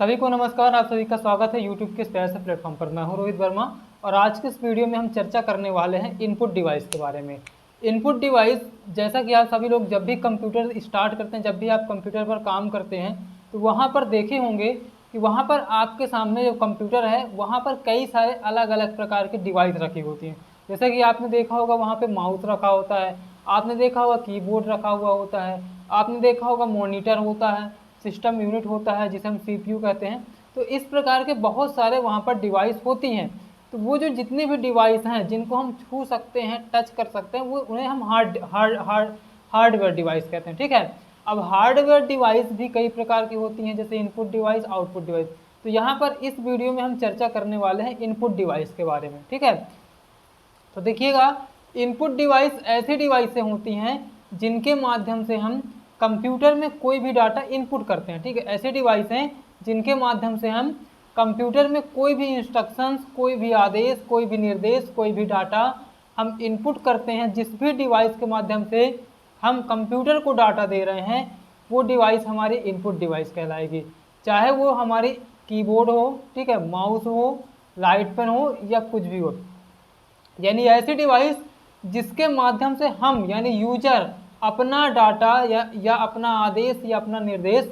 सभी को नमस्कार। आप सभी का स्वागत है यूट्यूब के इस प्यारे से प्लेटफॉर्म पर। मैं हूं रोहित वर्मा और आज के इस वीडियो में हम चर्चा करने वाले हैं इनपुट डिवाइस के बारे में। इनपुट डिवाइस, जैसा कि आप सभी लोग जब भी कंप्यूटर स्टार्ट करते हैं, जब भी आप कंप्यूटर पर काम करते हैं, तो वहाँ पर देखे होंगे कि वहाँ पर आपके सामने जो कंप्यूटर है वहाँ पर कई सारे अलग अलग प्रकार के डिवाइस रखी होती हैं। जैसे कि आपने देखा होगा वहाँ पे माउस रखा होता है, आपने देखा होगा कीबोर्ड रखा हुआ होता है, आपने देखा होगा मॉनिटर होता है, सिस्टम यूनिट होता है जिसे हम सीपीयू कहते हैं। तो इस प्रकार के बहुत सारे वहाँ पर डिवाइस होती हैं। तो वो जो जितने भी डिवाइस हैं जिनको हम छू सकते हैं, टच कर सकते हैं, वो उन्हें हम हार्डवेयर डिवाइस कहते हैं। ठीक है। अब हार्डवेयर डिवाइस भी कई प्रकार की होती हैं, जैसे इनपुट डिवाइस, आउटपुट डिवाइस। तो यहाँ पर इस वीडियो में हम चर्चा करने वाले हैं इनपुट डिवाइस के बारे में। ठीक है। तो देखिएगा, इनपुट डिवाइस ऐसी डिवाइसें होती हैं जिनके माध्यम से हम कंप्यूटर में कोई भी डाटा इनपुट करते हैं। ठीक है। ऐसे डिवाइस हैं जिनके माध्यम से हम कंप्यूटर में कोई भी इंस्ट्रक्शंस, कोई भी आदेश, कोई भी निर्देश, कोई भी डाटा हम इनपुट करते हैं। जिस भी डिवाइस के माध्यम से हम कंप्यूटर को डाटा दे रहे हैं वो डिवाइस हमारी इनपुट डिवाइस कहलाएगी। चाहे वो हमारी कीबोर्ड हो, ठीक है, माउस हो, लाइट पेन हो या कुछ भी हो, यानी ऐसी डिवाइस जिसके माध्यम से हम यानी यूजर अपना डाटा या अपना आदेश या अपना निर्देश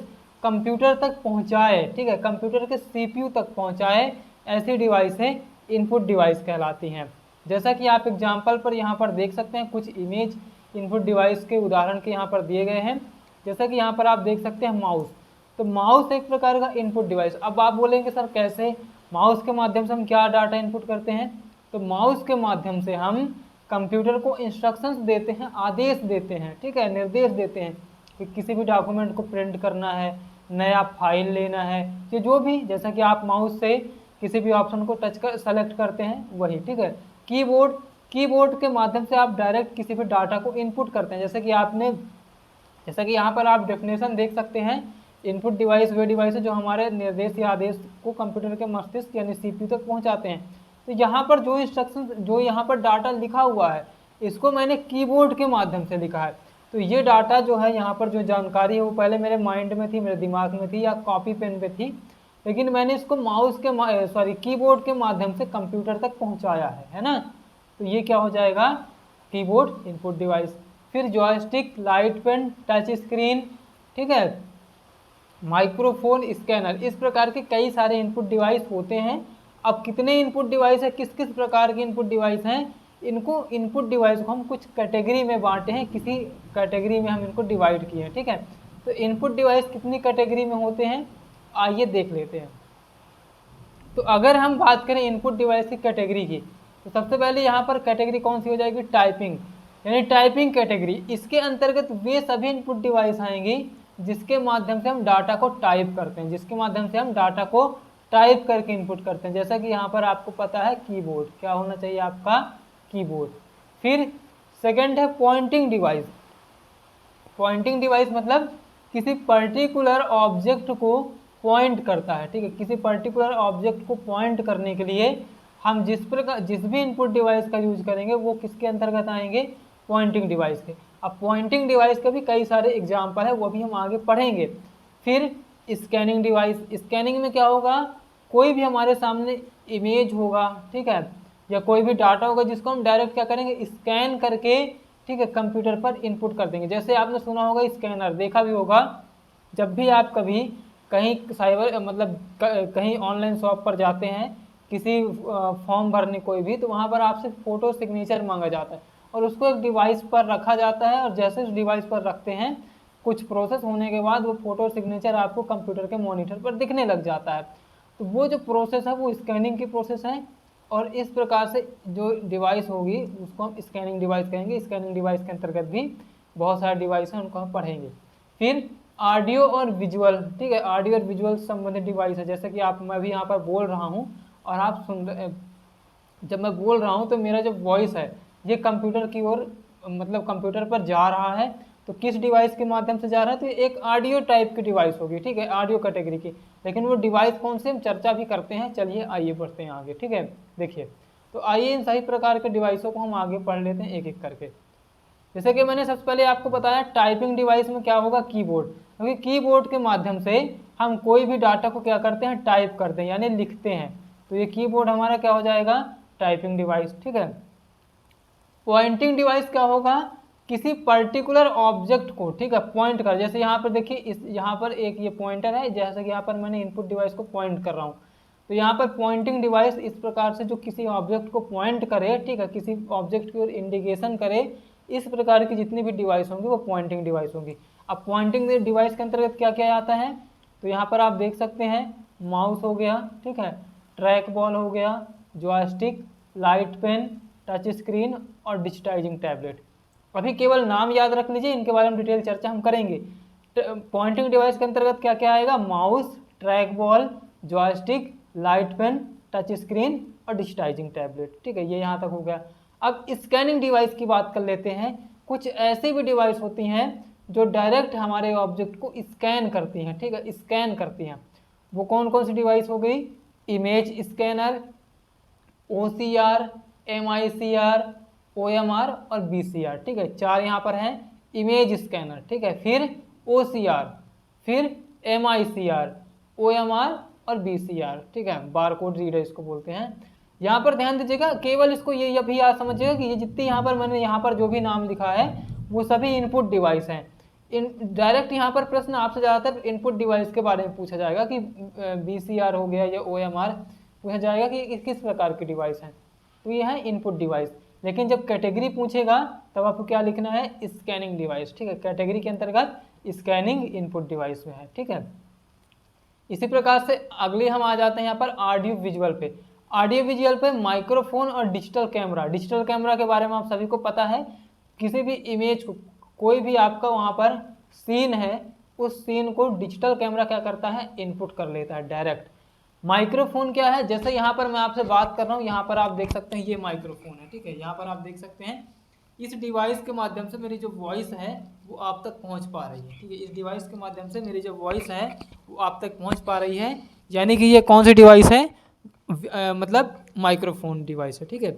कंप्यूटर तक पहुंचाए। ठीक है, कंप्यूटर के सीपीयू तक पहुंचाए, ऐसी डिवाइसें इनपुट डिवाइस कहलाती हैं। जैसा कि आप एग्जाम्पल पर यहाँ पर देख सकते हैं, कुछ इमेज इनपुट डिवाइस के उदाहरण के यहाँ पर दिए गए हैं। जैसा कि यहाँ पर आप देख सकते हैं माउस। तो माउस एक प्रकार का इनपुट डिवाइस। अब आप बोलेंगे सर कैसे, माउस के माध्यम से हम क्या डाटा इनपुट करते हैं? तो माउस के माध्यम से हम कंप्यूटर को इंस्ट्रक्शंस देते हैं, आदेश देते हैं, ठीक है, निर्देश देते हैं कि किसी भी डॉक्यूमेंट को प्रिंट करना है, नया फाइल लेना है, कि जो भी, जैसा कि आप माउस से किसी भी ऑप्शन को टच कर सेलेक्ट करते हैं वही। ठीक है। कीबोर्ड के माध्यम से आप डायरेक्ट किसी भी डाटा को इनपुट करते हैं। जैसा कि यहाँ पर आप डेफिनेशन देख सकते हैं, इनपुट डिवाइस वे डिवाइस है जो हमारे निर्देश या आदेश को कंप्यूटर के मस्तिष्क यानी सीपीयू तक पहुँचाते हैं। तो यहाँ पर जो इंस्ट्रक्शन, जो यहाँ पर डाटा लिखा हुआ है, इसको मैंने कीबोर्ड के माध्यम से लिखा है। तो ये डाटा जो है, यहाँ पर जो जानकारी है वो पहले मेरे माइंड में थी, मेरे दिमाग में थी या कॉपी पेन पे थी, लेकिन मैंने इसको कीबोर्ड के माध्यम से कंप्यूटर तक पहुँचाया है ना। तो ये क्या हो जाएगा, कीबोर्ड इनपुट डिवाइस। फिर joystick, light pen, touch screen, ठीक है, माइक्रोफोन, स्कैनर, इस प्रकार के कई सारे इनपुट डिवाइस होते हैं। अब कितने इनपुट डिवाइस है, किस किस प्रकार के इनपुट डिवाइस हैं, इनको इनपुट डिवाइस को हम कुछ कैटेगरी में बांटे हैं, किसी कैटेगरी में हम इनको डिवाइड किए हैं। ठीक है। तो इनपुट डिवाइस कितनी कैटेगरी में होते हैं, आइए देख लेते हैं। तो अगर हम बात करें इनपुट डिवाइस की कैटेगरी की, तो सबसे पहले यहाँ पर कैटेगरी कौन सी हो जाएगी, टाइपिंग, यानी टाइपिंग कैटेगरी। इसके अंतर्गत वे सभी इनपुट डिवाइस आएंगी जिसके माध्यम से हम डाटा को टाइप करते हैं, जिसके माध्यम से हम डाटा को टाइप करके इनपुट करते हैं। जैसा कि यहाँ पर आपको पता है कीबोर्ड, क्या होना चाहिए आपका, कीबोर्ड। फिर सेकंड है पॉइंटिंग डिवाइस। पॉइंटिंग डिवाइस मतलब किसी पर्टिकुलर ऑब्जेक्ट को पॉइंट करता है। ठीक है, किसी पर्टिकुलर ऑब्जेक्ट को पॉइंट करने के लिए हम जिस भी इनपुट डिवाइस का यूज करेंगे वो किसके अंतर्गत आएंगे, पॉइंटिंग डिवाइस के। अब पॉइंटिंग डिवाइस के भी कई सारे एग्जाम्पल है, वो भी हम आगे पढ़ेंगे। फिर स्कैनिंग डिवाइस। स्कैनिंग में क्या होगा, कोई भी हमारे सामने इमेज होगा, ठीक है, या कोई भी डाटा होगा जिसको हम डायरेक्ट क्या करेंगे, स्कैन करके, ठीक है, कंप्यूटर पर इनपुट कर देंगे। जैसे आपने सुना होगा स्कैनर, देखा भी होगा, जब भी आप कभी कहीं साइबर मतलब कहीं ऑनलाइन शॉप पर जाते हैं, किसी फॉर्म भरने कोई भी, तो वहाँ पर आपसे फ़ोटो सिग्नेचर मांगा जाता है और उसको एक डिवाइस पर रखा जाता है, और जैसे उस डिवाइस पर रखते हैं कुछ प्रोसेस होने के बाद वो फ़ोटो सिग्नेचर आपको कंप्यूटर के मॉनिटर पर दिखने लग जाता है। तो वो जो प्रोसेस है वो स्कैनिंग की प्रोसेस है, और इस प्रकार से जो डिवाइस होगी उसको हम स्कैनिंग डिवाइस कहेंगे। स्कैनिंग डिवाइस के अंतर्गत भी बहुत सारे डिवाइस हैं, उनको हम पढ़ेंगे। फिर ऑडियो और विजुअल, ठीक है, ऑडियो और विजुअल संबंधित डिवाइस है। जैसे कि मैं भी यहाँ पर बोल रहा हूँ और आप जब मैं बोल रहा हूँ तो मेरा जो वॉइस है ये कंप्यूटर की ओर, मतलब कंप्यूटर पर जा रहा है। तो किस डिवाइस के माध्यम से जा रहा है, तो ये एक ऑडियो टाइप की डिवाइस होगी, ठीक है, ऑडियो कैटेगरी की। लेकिन वो डिवाइस कौन से हम चर्चा भी करते हैं। चलिए आइए बढ़ते हैं आगे। ठीक है, देखिए, तो आइए इन सभी प्रकार के डिवाइसों को हम आगे पढ़ लेते हैं एक एक करके। जैसे कि मैंने सबसे पहले आपको बताया टाइपिंग डिवाइस में क्या होगा, कीबोर्ड, क्योंकि कीबोर्ड के माध्यम से हम कोई भी डाटा को क्या करते हैं, टाइप करते हैं यानी लिखते हैं। तो ये कीबोर्ड हमारा क्या हो जाएगा, टाइपिंग डिवाइस। ठीक है। पॉइंटिंग डिवाइस क्या होगा, किसी पर्टिकुलर ऑब्जेक्ट को, ठीक है, पॉइंट कर, जैसे यहाँ पर देखिए इस यहाँ पर एक ये पॉइंटर है, जैसे कि यहाँ पर मैंने इनपुट डिवाइस को पॉइंट कर रहा हूँ, तो यहाँ पर पॉइंटिंग डिवाइस इस प्रकार से जो किसी ऑब्जेक्ट को पॉइंट करे, ठीक है, किसी ऑब्जेक्ट की ओर इंडिकेशन करे, इस प्रकार की जितनी भी डिवाइस होंगी वो पॉइंटिंग डिवाइस होंगी। अब पॉइंटिंग डिवाइस के अंतर्गत क्या क्या आता है, तो यहाँ पर आप देख सकते हैं माउस हो गया, ठीक है, ट्रैक बॉल हो गया, joystick, light pen, touch screen और डिजिटाइजिंग टैबलेट। अभी केवल नाम याद रख लीजिए, इनके बारे में डिटेल चर्चा हम करेंगे। पॉइंटिंग डिवाइस के अंतर्गत क्या क्या आएगा, mouse, track ball, joystick, light pen, touch screen और डिजिटाइजिंग टैबलेट। ठीक है, ये यहाँ तक हो गया। अब स्कैनिंग डिवाइस की बात कर लेते हैं। कुछ ऐसी भी डिवाइस होती हैं जो डायरेक्ट हमारे ऑब्जेक्ट को स्कैन करती हैं, ठीक है, स्कैन करती हैं। वो कौन कौन सी डिवाइस हो गई, image scanner, OCR, MICR, OMR और BCR। ठीक है, चार यहाँ पर हैं, इमेज स्कैनर, ठीक है, फिर OCR, फिर MICR, OMR और BCR। ठीक है, बारकोड रीडर इसको बोलते हैं। यहाँ पर ध्यान दीजिएगा, केवल इसको ये भी याद समझिएगा कि ये जितनी यहाँ पर मैंने यहाँ पर जो भी नाम लिखा है वो सभी इनपुट डिवाइस हैं। डायरेक्ट यहाँ पर प्रश्न आपसे ज़्यादातर इनपुट डिवाइस के बारे में पूछा जाएगा कि BCR हो गया या OMR, पूछा जाएगा कि किस प्रकार की डिवाइस है, तो ये है इनपुट डिवाइस। लेकिन जब कैटेगरी पूछेगा तब आपको क्या लिखना है, स्कैनिंग डिवाइस। ठीक है, कैटेगरी के अंतर्गत स्कैनिंग इनपुट डिवाइस में है। ठीक है, इसी प्रकार से अगले हम आ जाते हैं यहाँ पर ऑडियो विजुअल पे। ऑडियो विजुअल पे माइक्रोफोन और डिजिटल कैमरा। डिजिटल कैमरा के बारे में आप सभी को पता है, किसी भी इमेज को, कोई भी आपका वहाँ पर सीन है, उस सीन को डिजिटल कैमरा क्या करता है, इनपुट कर लेता है डायरेक्ट। माइक्रोफोन क्या है, जैसे यहाँ पर मैं आपसे बात कर रहा हूँ, यहाँ पर आप देख सकते हैं ये माइक्रोफोन है। ठीक है, यहाँ पर आप देख सकते हैं इस डिवाइस के माध्यम से मेरी जो वॉइस है वो आप तक पहुँच पा रही है। ठीक है, इस डिवाइस के माध्यम से मेरी जो वॉइस है वो आप तक पहुँच पा रही है, यानी कि ये कौन सी डिवाइस है, मतलब माइक्रोफोन डिवाइस है। ठीक है,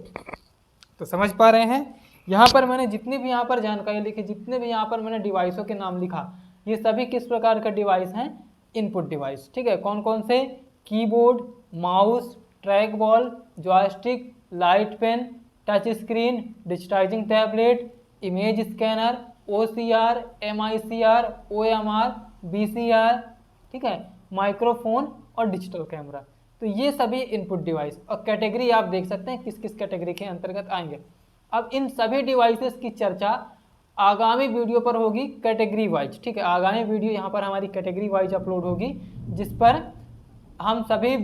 तो समझ पा रहे हैं। यहाँ पर मैंने जितनी भी यहाँ पर जानकारी लिखी, जितने भी यहाँ पर मैंने डिवाइसों के नाम लिखा, ये सभी किस प्रकार का डिवाइस हैं, इनपुट डिवाइस। ठीक है, कौन कौन से, keyboard, mouse, track ball, joystick, light pen, touch screen, digitising tablet, image scanner, OCR, MICR, OMR, BCR, ठीक है, माइक्रोफोन और डिजिटल कैमरा। तो ये सभी इनपुट डिवाइस, और कैटेगरी आप देख सकते हैं किस किस कैटेगरी के अंतर्गत आएंगे। अब इन सभी डिवाइसेस की चर्चा आगामी वीडियो पर होगी कैटेगरी वाइज। ठीक है, आगामी वीडियो यहाँ पर हमारी कैटेगरी वाइज अपलोड होगी, जिस पर हम सभी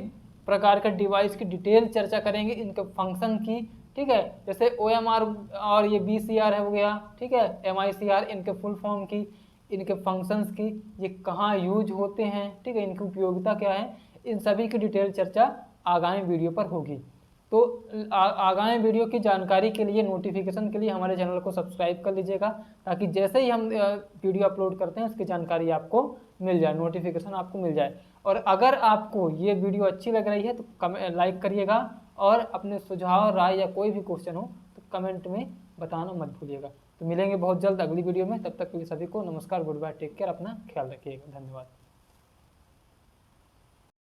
प्रकार के डिवाइस की डिटेल चर्चा करेंगे, इनके फंक्शन की। ठीक है, जैसे OMR और ये BCR है हो गया, ठीक है, MICR, इनके फुल फॉर्म की, इनके फंक्शंस की, ये कहाँ यूज होते हैं, ठीक है, इनकी उपयोगिता क्या है, इन सभी की डिटेल चर्चा आगामी वीडियो पर होगी। तो आगामी वीडियो की जानकारी के लिए, नोटिफिकेशन के लिए हमारे चैनल को सब्सक्राइब कर लीजिएगा, ताकि जैसे ही हम वीडियो अपलोड करते हैं उसकी जानकारी आपको मिल जाए, नोटिफिकेशन आपको मिल जाए। और अगर आपको ये वीडियो अच्छी लग रही है तो लाइक करिएगा, और अपने सुझाव, राय या कोई भी क्वेश्चन हो तो कमेंट में बताना मत भूलिएगा। तो मिलेंगे बहुत जल्द अगली वीडियो में, तब तक के लिए सभी को नमस्कार, गुड बाय, टेक केयर, अपना ख्याल रखिएगा, धन्यवाद।